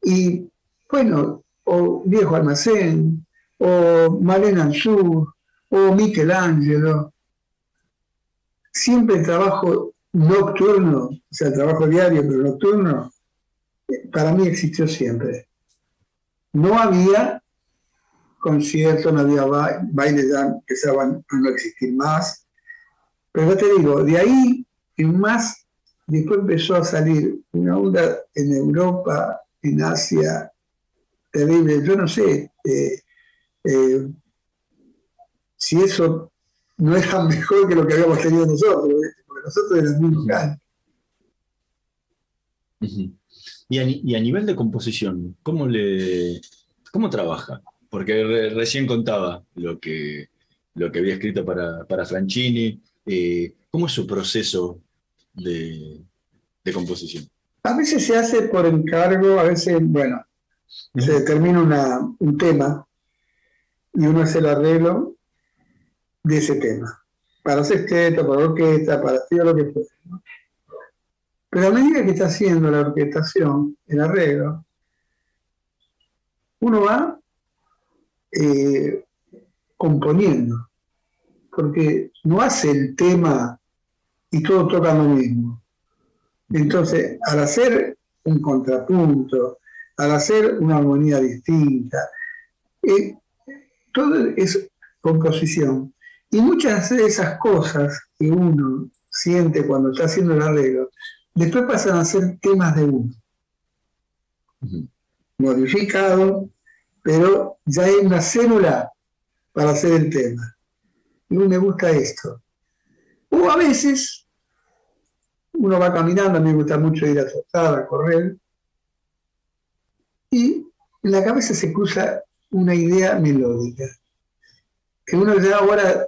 Y bueno, o Viejo Almacén, o Malena al Sur, o Michelangelo. Siempre el trabajo nocturno, o sea, el trabajo diario, pero nocturno, para mí existió siempre. No había conciertos, no había bailes, ya empezaban a no existir más. Pero ya te digo, de ahí en más, después empezó a salir una onda en Europa, en Asia, terrible. Yo no sé si eso no es tan mejor que lo que habíamos tenido nosotros, porque nosotros éramos muy locales. Y a nivel de composición, ¿cómo trabaja? Porque recién contaba lo que había escrito para Franchini. ¿Cómo es su proceso de composición? A veces se hace por encargo, a veces, bueno, se determina un tema y uno hace el arreglo de ese tema, para sexteto, para orquesta, para hacer lo que fuera, ¿no? Pero a medida que está haciendo la orquestación, el arreglo, uno va componiendo, porque no hace el tema y todos tocan lo mismo. Entonces, al hacer un contrapunto, al hacer una armonía distinta, todo es composición. Y muchas de esas cosas que uno siente cuando está haciendo el arreglo, después pasan a ser temas de uno. Modificado, pero ya hay una célula para hacer el tema. Y me gusta esto. O a veces uno va caminando, a mí me gusta mucho ir a trotar, a correr, y en la cabeza se cruza una idea melódica, que uno ya ahora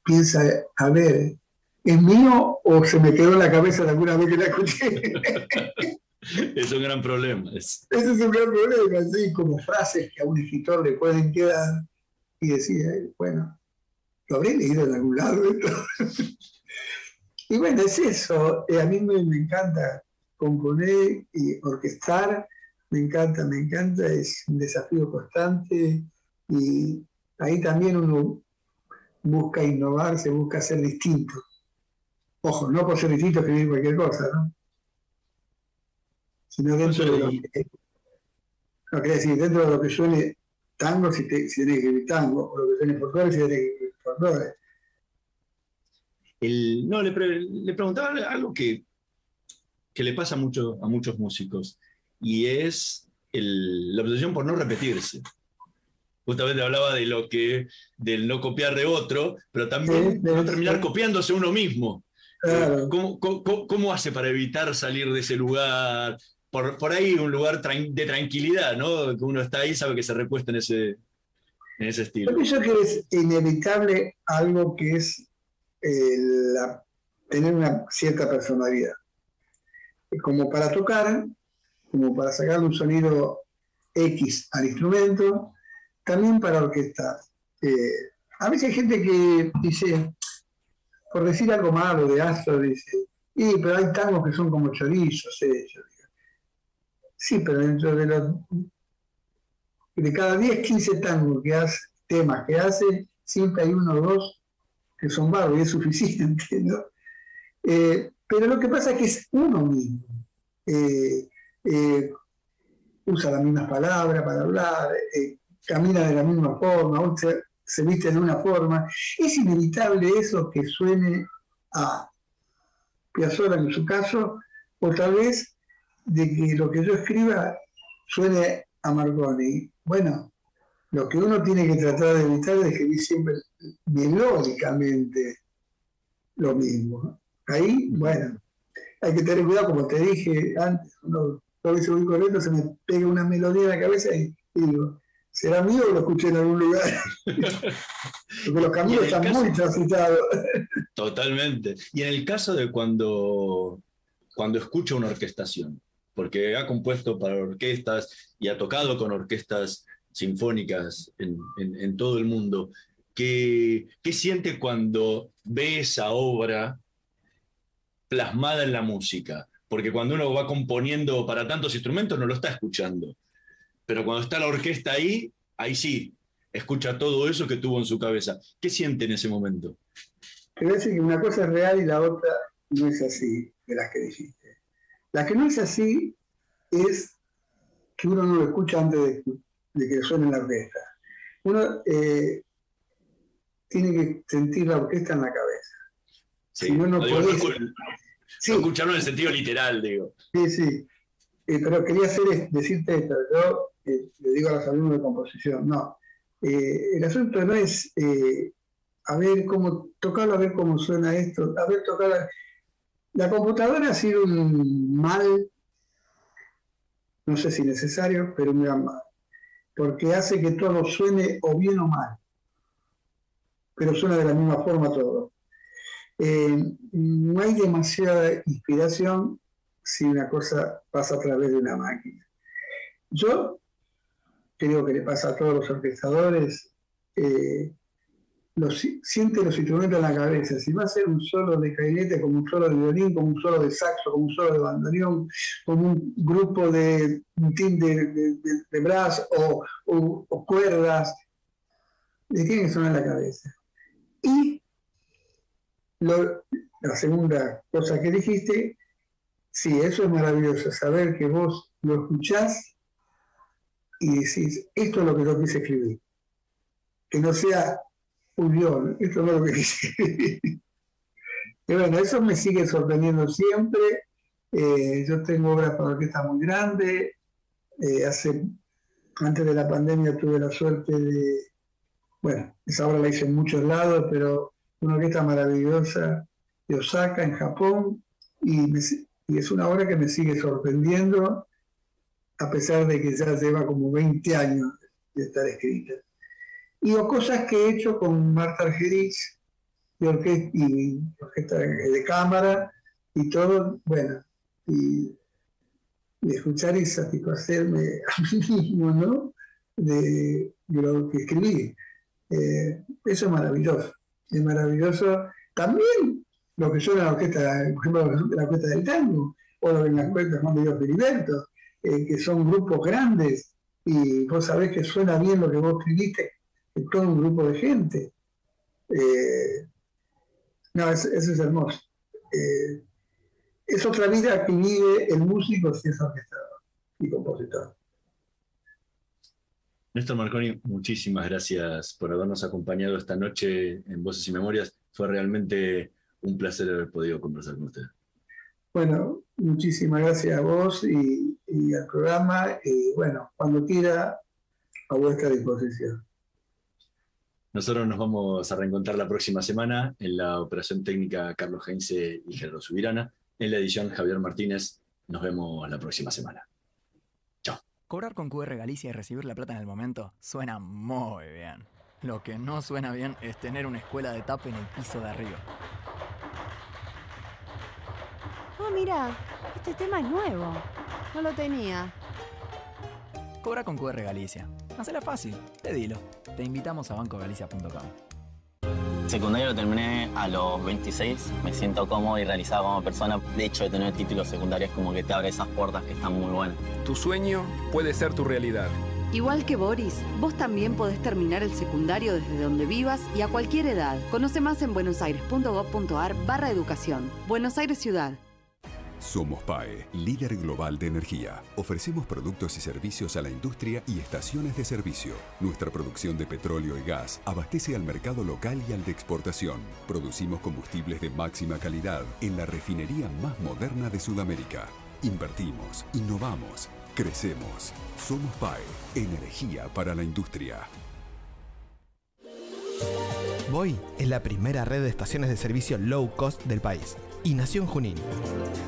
piensa, a ver, ¿es mío o se me quedó en la cabeza de alguna vez que la escuché? Es un gran problema. Ese es un gran problema, así como frases que a un escritor le pueden quedar y decir, bueno, lo habré leído en algún lado esto. Y bueno, es eso. A mí me encanta componer y orquestar, me encanta, es un desafío constante y ahí también uno busca innovarse, busca ser distinto. Ojo, no por ser distinto escribir cualquier cosa, ¿no? Sino dentro de lo que... No, quería decir, dentro de lo que suene tango, si tenés que escribir tango, o lo que suene folclore, si tenés que escribir folclore. No, le preguntaba algo que le pasa mucho a muchos músicos, y es la obsesión por no repetirse. Justamente hablaba del no copiar de otro, pero también no terminar copiándose uno mismo. Claro. ¿Cómo hace para evitar salir de ese lugar? Por ahí un lugar de tranquilidad, ¿no? Que uno está ahí y sabe que se recuesta en ese estilo. Yo pienso que es inevitable algo que es tener una cierta personalidad. Como para tocar, como para sacarle un sonido X al instrumento, también para orquestar. A veces hay gente que dice, por decir algo malo de Astor, dice, pero hay tangos que son como chorizos ellos. Sí, pero dentro de cada 10, 15 tangos que hace, temas que hace, siempre hay uno o dos que son bárbaros y es suficiente, ¿no? Pero lo que pasa es que es uno mismo. Usa las mismas palabras para hablar, camina de la misma forma, se viste de una forma. Es inevitable eso que suene a Piazzolla en su caso, o tal vez de que lo que yo escriba suene a Marconi. Bueno, lo que uno tiene que tratar de evitar es escribir siempre melódicamente lo mismo. Ahí, bueno, hay que tener cuidado, como te dije antes, no lo hice muy correcto, se me pega una melodía en la cabeza y digo, ¿será mío o lo escuché en algún lugar? Porque los caminos están muy transitados. Totalmente. Y en el caso de cuando escucha una orquestación, porque ha compuesto para orquestas y ha tocado con orquestas sinfónicas en todo el mundo, ¿qué siente cuando ve esa obra plasmada en la música? Porque cuando uno va componiendo para tantos instrumentos no lo está escuchando. Pero cuando está la orquesta ahí sí, escucha todo eso que tuvo en su cabeza. ¿Qué siente en ese momento? Te voy a decir que una cosa es real y la otra no es así, de las que dijiste. La que no es así es que uno no lo escucha antes de que suene la orquesta. Uno tiene que sentir la orquesta en la cabeza. Sí, si no podés... Sí. No escucharlo en el sentido literal, digo. Sí. Pero quería decirte esto. Yo le digo a los alumnos de composición, no. El asunto no es a ver cómo tocarlo, a ver cómo suena esto, a ver tocar. La computadora ha sido un mal, no sé si necesario, pero un gran mal. Porque hace que todo suene o bien o mal. Pero suena de la misma forma todo. No hay demasiada inspiración si una cosa pasa a través de una máquina. Yo creo que le pasa a todos los orquestadores, siente los instrumentos en la cabeza. Si va a ser un solo de clarinete, como un solo de violín, como un solo de saxo, como un solo de bandoneón, como un grupo de un team de brass o cuerdas, le tiene que sonar en la cabeza. Y la segunda cosa que dijiste, sí, eso es maravilloso, saber que vos lo escuchás y decís, esto es lo que yo quise escribir. Que no sea un guión, esto no es lo que quise escribir. Y bueno, eso me sigue sorprendiendo siempre. Yo tengo obras para orquesta muy grandes. Antes de la pandemia tuve la suerte esa obra la hice en muchos lados, pero una orquesta maravillosa de Osaka, en Japón, y es una obra que me sigue sorprendiendo, a pesar de que ya lleva como 20 años de estar escrita. Y cosas que he hecho con Marta Argerich, y orquesta de cámara, y todo, bueno, y escuchar y satisfacerme a mí mismo, ¿no? De lo que escribí. Eso es maravilloso. Es maravilloso también lo que suena en la orquesta, por ejemplo, la orquesta del tango, o en la orquesta de Juan de Dios Filiberto, que son grupos grandes, y vos sabés que suena bien lo que vos escribiste, en todo un grupo de gente. Eso es hermoso. Es otra vida que vive el músico si es orquestador y compositor. Néstor Marconi, muchísimas gracias por habernos acompañado esta noche en Voces y Memorias. Fue realmente un placer haber podido conversar con usted. Bueno, muchísimas gracias a vos y al programa. Y bueno, cuando quiera, a vuestra disposición. Nosotros nos vamos a reencontrar la próxima semana en la operación técnica Carlos Heinze y Gerardo Subirana. En la edición Javier Martínez. Nos vemos la próxima semana. Chao. Cobrar con QR Galicia y recibir la plata en el momento suena muy bien. Lo que no suena bien es tener una escuela de tap en el piso de arriba. Oh, mira, este tema es nuevo. No lo tenía. Cobra con QR Galicia. Hacela fácil, pedilo. Te invitamos a bancogalicia.com. Secundario lo terminé a los 26, me siento cómodo y realizado como persona. De hecho, de tener títulos secundarios como que te abre esas puertas que están muy buenas. Tu sueño puede ser tu realidad. Igual que Boris, vos también podés terminar el secundario desde donde vivas y a cualquier edad. Conoce más en buenosaires.gov.ar/educación. Buenos Aires Ciudad. Somos PAE, líder global de energía. Ofrecemos productos y servicios a la industria y estaciones de servicio. Nuestra producción de petróleo y gas abastece al mercado local y al de exportación. Producimos combustibles de máxima calidad en la refinería más moderna de Sudamérica. Invertimos, innovamos, crecemos. Somos PAE, energía para la industria. Voy es la primera red de estaciones de servicio low cost del país y nació en Junín.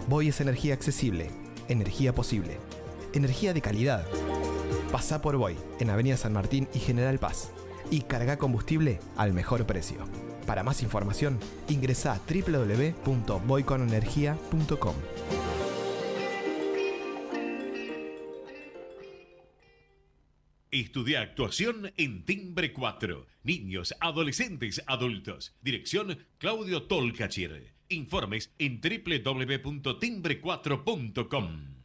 Voy es energía accesible, energía posible, energía de calidad. Pasá por Voy en Avenida San Martín y General Paz y carga combustible al mejor precio. Para más información, ingresa a www.voyconenergia.com. Estudia actuación en Timbre 4. Niños, adolescentes, adultos. Dirección Claudio Tolcachir. Informes en www.timbre4.com.